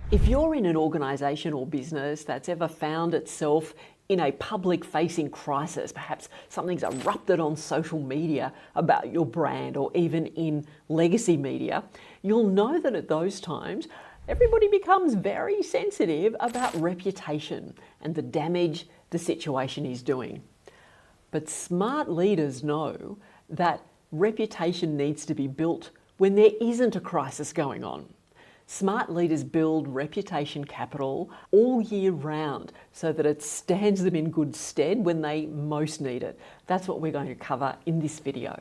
If you're in an organisation or business that's ever found itself in a public-facing crisis, perhaps something's erupted on social media about your brand or even in legacy media, you'll know that at those times, everybody becomes very sensitive about reputation and the damage the situation is doing. But smart leaders know that reputation needs to be built when there isn't a crisis going on. Smart leaders build reputation capital all year round so that it stands them in good stead when they most need it. That's what we're going to cover in this video.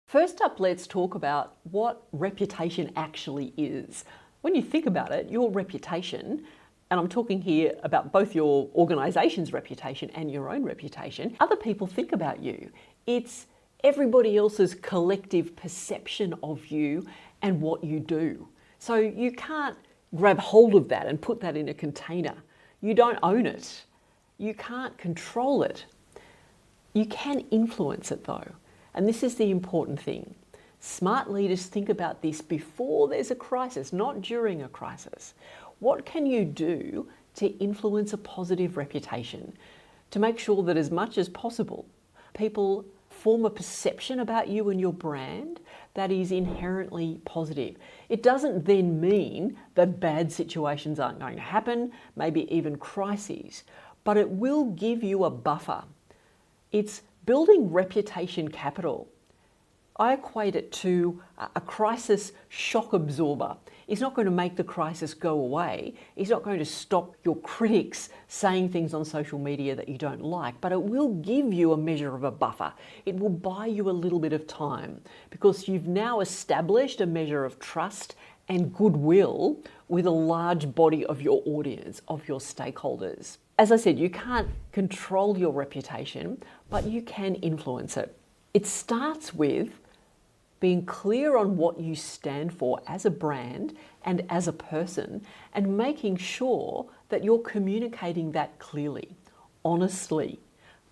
First up, let's talk about what reputation actually is. When you think about it, your reputation, and I'm talking here about both your organisation's reputation and your own reputation, other people think about you. It's everybody else's collective perception of you and what you do. So you can't grab hold of that and put that in a container. You don't own it. You can't control it. You can influence it though. And this is the important thing. Smart leaders think about this before there's a crisis, not during a crisis. What can you do to influence a positive reputation? To make sure that as much as possible, people form a perception about you and your brand that is inherently positive. It doesn't then mean that bad situations aren't going to happen, maybe even crises, but it will give you a buffer. It's building reputation capital. I equate it to a crisis shock absorber. It's not going to make the crisis go away. It's not going to stop your critics saying things on social media that you don't like, but it will give you a measure of a buffer. It will buy you a little bit of time because you've now established a measure of trust and goodwill with a large body of your audience, of your stakeholders. As I said, you can't control your reputation, but you can influence it. It starts with being clear on what you stand for as a brand and as a person, and making sure that you're communicating that clearly, honestly,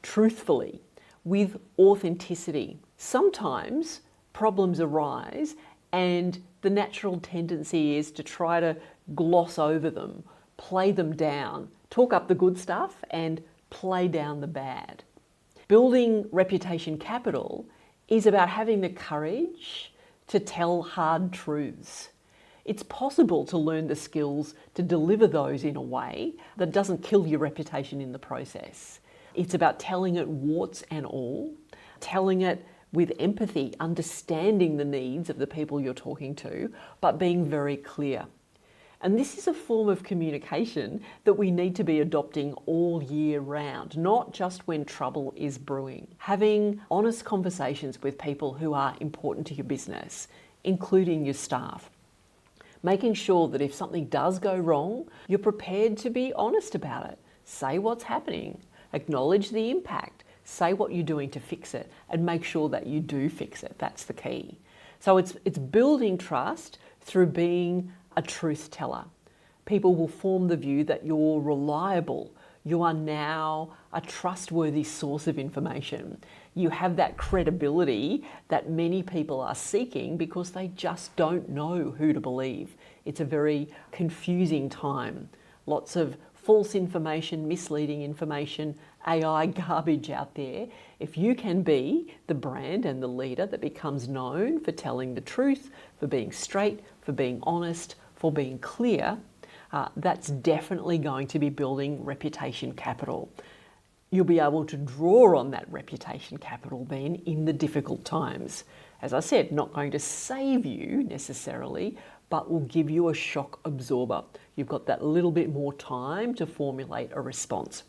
truthfully, with authenticity. Sometimes problems arise and the natural tendency is to try to gloss over them, play them down, talk up the good stuff and play down the bad. Building reputation capital is about having the courage to tell hard truths. It's possible to learn the skills to deliver those in a way that doesn't kill your reputation in the process. It's about telling it warts and all, telling it with empathy, understanding the needs of the people you're talking to, but being very clear. And this is a form of communication that we need to be adopting all year round, not just when trouble is brewing. Having honest conversations with people who are important to your business, including your staff. Making sure that if something does go wrong, you're prepared to be honest about it. Say what's happening, acknowledge the impact, say what you're doing to fix it, and make sure that you do fix it. That's the key. So it's building trust through being a truth teller. People will form the view that you're reliable. You are now a trustworthy source of information. You have that credibility that many people are seeking because they just don't know who to believe. It's a very confusing time. Lots of false information, misleading information, AI garbage out there. If you can be the brand and the leader that becomes known for telling the truth, for being straight, for being honest, for being clear, that's definitely going to be building reputation capital. You'll be able to draw on that reputation capital then in the difficult times. As I said, not going to save you necessarily, but will give you a shock absorber. You've got that little bit more time to formulate a response.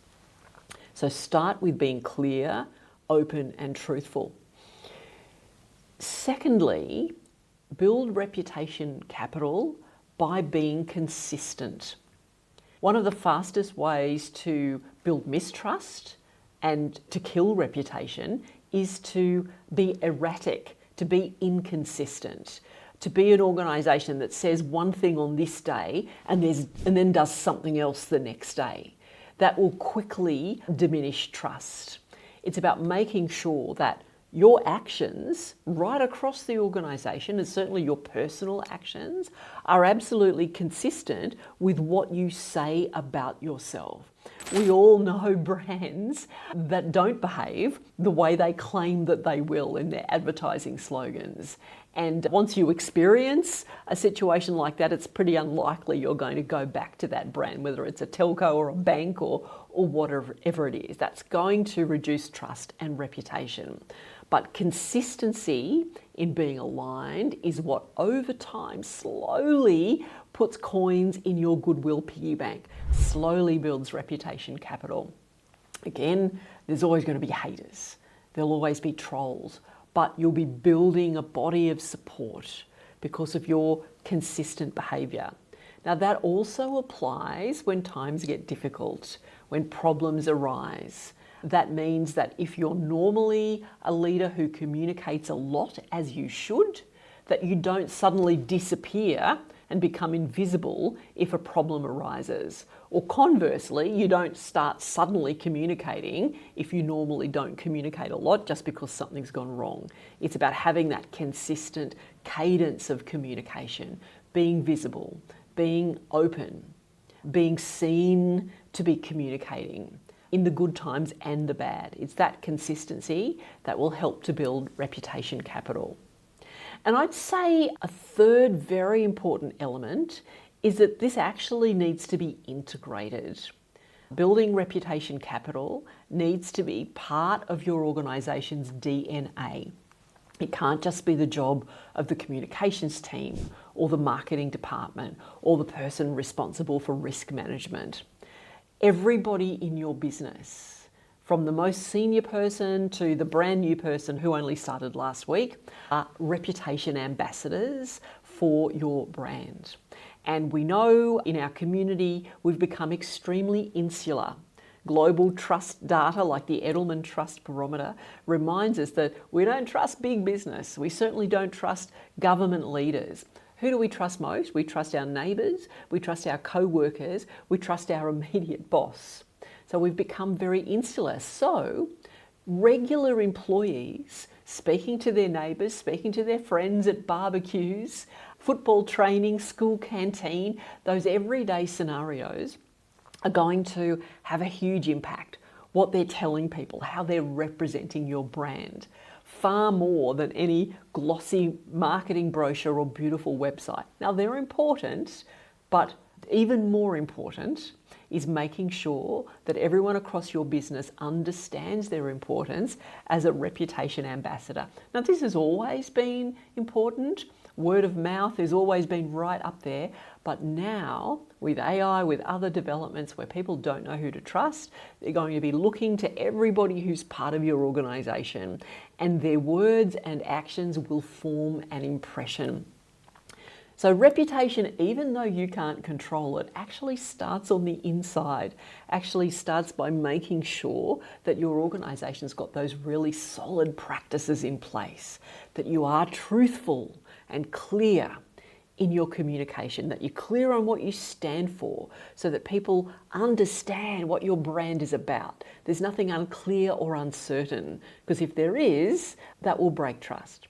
So start with being clear, open, and truthful. Secondly, build reputation capital by being consistent. One of the fastest ways to build mistrust and to kill reputation is to be erratic, to be inconsistent, to be an organisation that says one thing on this day and then does something else the next day. That will quickly diminish trust. It's about making sure that your actions right across the organisation, and certainly your personal actions, are absolutely consistent with what you say about yourself. We all know brands that don't behave the way they claim that they will in their advertising slogans. And once you experience a situation like that, it's pretty unlikely you're going to go back to that brand, whether it's a telco or a bank or whatever it is. That's going to reduce trust and reputation. But consistency in being aligned is what over time slowly puts coins in your goodwill piggy bank, slowly builds reputation capital. Again, there's always going to be haters. There'll always be trolls, but you'll be building a body of support because of your consistent behaviour. Now that also applies when times get difficult, when problems arise. That means that if you're normally a leader who communicates a lot, as you should, that you don't suddenly disappear and become invisible if a problem arises. Or conversely, you don't start suddenly communicating if you normally don't communicate a lot just because something's gone wrong. It's about having that consistent cadence of communication, being visible, being open, being seen to be communicating in the good times and the bad. It's that consistency that will help to build reputation capital. And I'd say a third very important element is that this actually needs to be integrated. Building reputation capital needs to be part of your organisation's DNA. It can't just be the job of the communications team or the marketing department or the person responsible for risk management. Everybody in your business, from the most senior person to the brand new person who only started last week, are reputation ambassadors for your brand. And we know in our community we've become extremely insular. Global trust data like the Edelman Trust Barometer reminds us that we don't trust big business. We certainly don't trust government leaders. Who do we trust most? We trust our neighbours, we trust our co-workers, we trust our immediate boss. So we've become very insular. So regular employees speaking to their neighbours, speaking to their friends at barbecues, football training, school canteen, those everyday scenarios are going to have a huge impact. What they're telling people, how they're representing your brand, far more than any glossy marketing brochure or beautiful website. Now they're important, but even more important is making sure that everyone across your business understands their importance as a reputation ambassador. Now this has always been important. Word of mouth has always been right up there, but now with AI, with other developments where people don't know who to trust, they're going to be looking to everybody who's part of your organisation, and their words and actions will form an impression. So reputation, even though you can't control it, actually starts on the inside, actually starts by making sure that your organisation's got those really solid practices in place, that you are truthful and clear in your communication, that you're clear on what you stand for so that people understand what your brand is about. There's nothing unclear or uncertain, because if there is, that will break trust.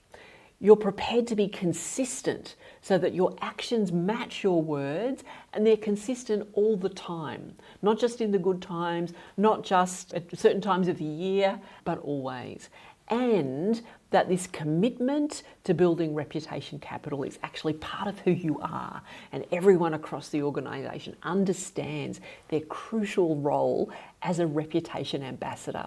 You're prepared to be consistent so that your actions match your words and they're consistent all the time, not just in the good times, not just at certain times of the year, but always. And that this commitment to building reputation capital is actually part of who you are, and everyone across the organisation understands their crucial role as a reputation ambassador.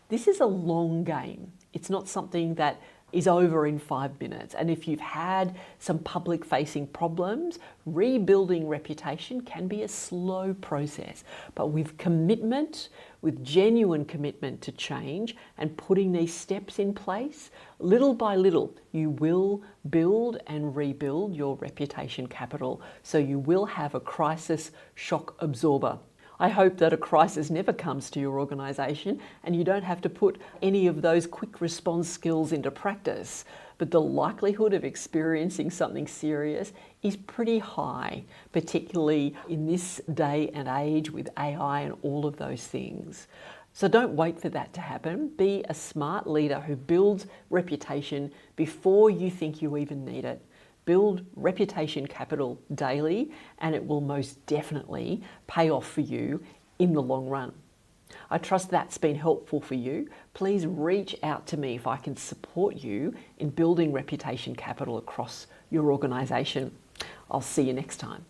This is a long game. It's not something that is over in 5 minutes. And if you've had some public facing problems, rebuilding reputation can be a slow process. But with commitment, with genuine commitment to change and putting these steps in place, little by little, you will build and rebuild your reputation capital. So you will have a crisis shock absorber. I hope that a crisis never comes to your organisation and you don't have to put any of those quick response skills into practice. But the likelihood of experiencing something serious is pretty high, particularly in this day and age with AI and all of those things. So don't wait for that to happen. Be a smart leader who builds reputation before you think you even need it. Build reputation capital daily, and it will most definitely pay off for you in the long run. I trust that's been helpful for you. Please reach out to me if I can support you in building reputation capital across your organisation. I'll see you next time.